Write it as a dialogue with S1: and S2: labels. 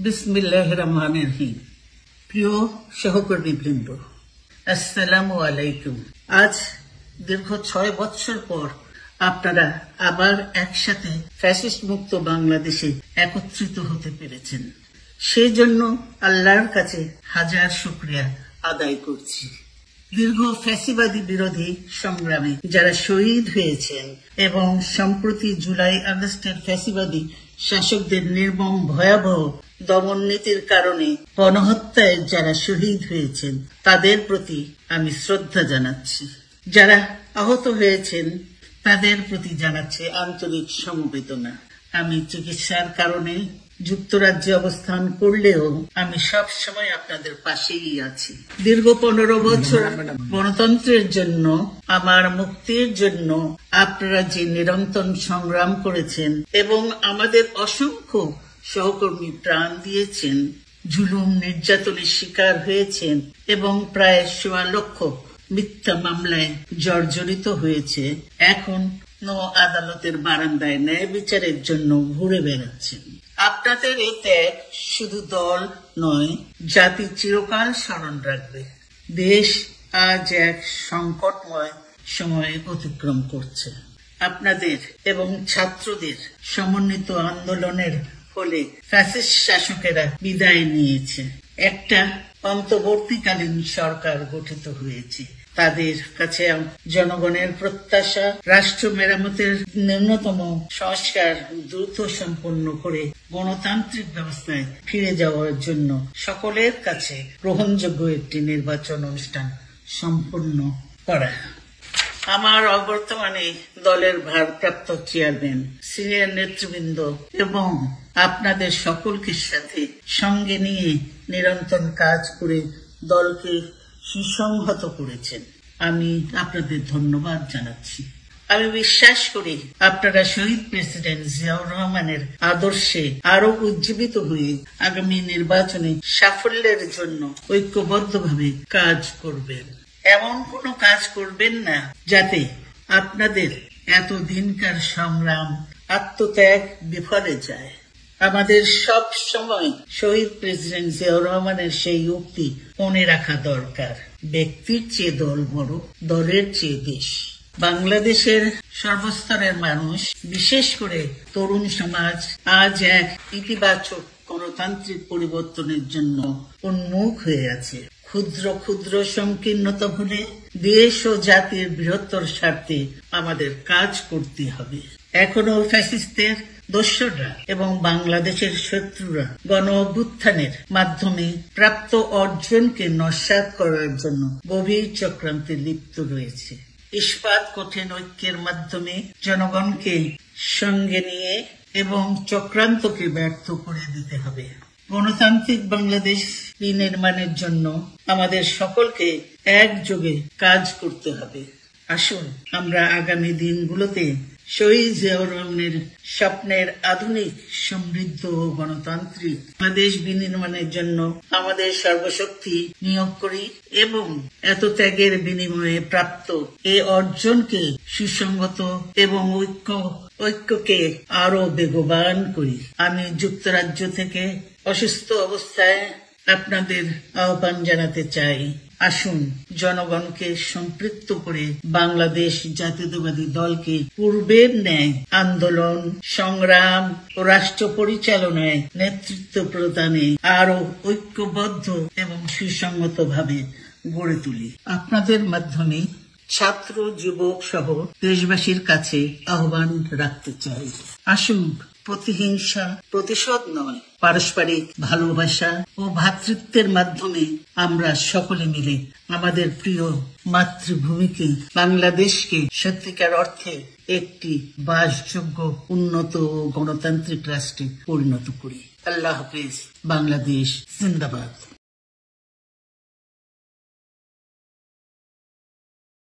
S1: বিসমিল্লাহির রহমানির রহিম। প্রিয় সহকর্মীবৃন্দ, আসসালামু আলাইকুম। আজ দীর্ঘ 6 বছর পর আপনারা আবার একসাথে ফ্যাসিস্ট মুক্ত বাংলাদেশে একত্রিত হতে পেরেছেন। সেই জন্য আল্লাহর কাছে হাজার শুকরিয়া আদায় করছি। দীর্ঘ ফ্যাসিবাদী বিরোধী সংগ্রামে যারা শহীদ হয়েছেন এবং সম্প্রতি জুলাই আগস্টের ফ্যাসিবাদী শাসকদের নির্মম ভয়াবহ দমন নীতির কারণে গণহত্যায় যারা শহীদ হয়েছেন তাদের প্রতি আমি শ্রদ্ধা জানাচ্ছি। যারা আহত হয়েছেন তাদের প্রতি জানাচ্ছি আন্তরিক সমবেদনা। আমি চিকিৎসার কারণে যুক্তরাজ্যে অবস্থান করলেও আমি সব সময় আপনাদের পাশেই আছি। দীর্ঘ 15 বছর গণতন্ত্রের জন্য, আমার মুক্তির জন্য আপনারা যে নিরন্তর সংগ্রাম করেছেন এবং আমাদের অসংখ্য সহকর্মী প্রাণ দিয়েছেন, জুলুম নির্যাতনের শিকার হয়েছেন এবং প্রায় 1.25 লক্ষ মিথ্যা মামলায় জর্জরিত হয়েছে, এখন আদালতের বারান্দায় ন্যায় বিচারের জন্য ঘুরে বেড়াচ্ছেন। আপনাদের এই ত্যাগ শুধু দল নয়, জাতি চিরকাল স্মরণ রাখবে। দেশ আজ এক সংকটময় সময় অতিক্রম করছে। আপনাদের এবং ছাত্রদের সমন্বিত আন্দোলনের ফলে ফ্যাসিস্ট শাসকেরা বিদায় নিয়েছে। একটা অন্তর্বর্তীকালীন সরকার গঠিত হয়েছে। তাদের কাছে জনগণের প্রত্যাশা রাষ্ট্র মেরামতের ন্যূনতম সংস্কার দ্রুত সম্পন্ন করে গণতান্ত্রিক ব্যবস্থায় ফিরে যাওয়ার জন্য সকলের কাছে গ্রহণযোগ্য একটি নির্বাচন অনুষ্ঠান সম্পন্ন করা। আমার অবর্তমানে দলের ভারপ্রাপ্ত চেয়ারম্যান, সিনিয়র নেতৃবৃন্দ এবং আপনাদের সকলকে সাথে সঙ্গে নিয়ে নিরন্তর কাজ করে দলকে সুসংহত করেছেন। আমি আপনাদের ধন্যবাদ জানাচ্ছি। আমি বিশ্বাস করি আপনারা শহীদ প্রেসিডেন্ট জিয়াউর রহমানের আদর্শে আরো উজ্জীবিত হয়ে আগামী নির্বাচনে সাফল্যের জন্য ঐক্যবদ্ধভাবে কাজ করবেন। এমন কোনো কাজ করবেন না যাতে আপনাদের এতদিনকার সংগ্রাম, আত্মত্যাগ বিফলে যায়। আমাদের সব সময় শহীদ প্রেসিডেন্ট জিয়াউর রহমানের সেই উক্তি মনে রাখা দরকার, ব্যক্তির চেয়ে দল বড়, দলের চেয়ে দেশ। বাংলাদেশের সর্বস্তরের মানুষ, বিশেষ করে তরুণ সমাজ আজ এক ইতিবাচক গণতান্ত্রিক পরিবর্তনের জন্য উন্মুখ হয়ে আছে। ক্ষুদ্র ক্ষুদ্র সংকীর্ণতা ভুলে দেশ ও জাতির বৃহত্তর স্বার্থে আমাদের কাজ করতে হবে। এখনো ফ্যাসিস্টদের দোসররা এবং বাংলাদেশের শত্রুরা গণ অভ্যুত্থানের মাধ্যমে প্রাপ্ত অর্জনকে নস্যাৎ করার জন্য গভীর চক্রান্তে লিপ্ত রয়েছে। ইস্পাত কঠিন ঐক্যের মাধ্যমে জনগণকে সঙ্গে নিয়ে এবং চক্রান্তকে ব্যর্থ করে দিতে হবে। গণতান্ত্রিক বাংলাদেশ বিনির্মাণের জন্য আমাদের সকলকে একযোগে কাজ করতে হবে। আসুন আমরা আগামী দিনগুলোতে শহীদ জিয়াউর রহমানের স্বপ্নের আধুনিক, সমৃদ্ধ ও গণতান্ত্রিক বাংলাদেশ বিনির্মাণের জন্য আমাদের সর্বশক্তি নিয়োগ করি এবং এত ত্যাগের বিনিময়ে প্রাপ্ত এই অর্জনকে সুসংগত এবং ঐক্যকে আরো বেগবান করি। আমি যুক্তরাজ্য থেকে অসুস্থ অবস্থায় আপনাদের আহ্বান জানাতে চাই। আসুন জনগণকে সম্পৃক্ত করে বাংলাদেশ জাতীয়তাবাদী দলকে পূর্বের ন্যায় আন্দোলন, সংগ্রাম ও রাষ্ট্র পরিচালনায় নেতৃত্ব প্রদানে আরো ঐক্যবদ্ধ এবং সুসংগত ভাবে গড়ে তুলি। আপনাদের মাধ্যমে ছাত্র, যুবক সহ দেশবাসীর কাছে আহ্বান রাখতে চাই। আসুন প্রতিহিংসা, প্রতিশোধ নয়, পারস্পরিক ভালোবাসা ও ভ্রাতৃত্বের মাধ্যমে আমরা সকলে মিলে আমাদের প্রিয় মাতৃভূমিকে, বাংলাদেশকে সত্যিকার অর্থে একটি বাসযোগ্য, উন্নত ও গণতান্ত্রিক রাষ্ট্রে পরিণত করি। আল্লাহ হাফেজ। বাংলাদেশ জিন্দাবাদ।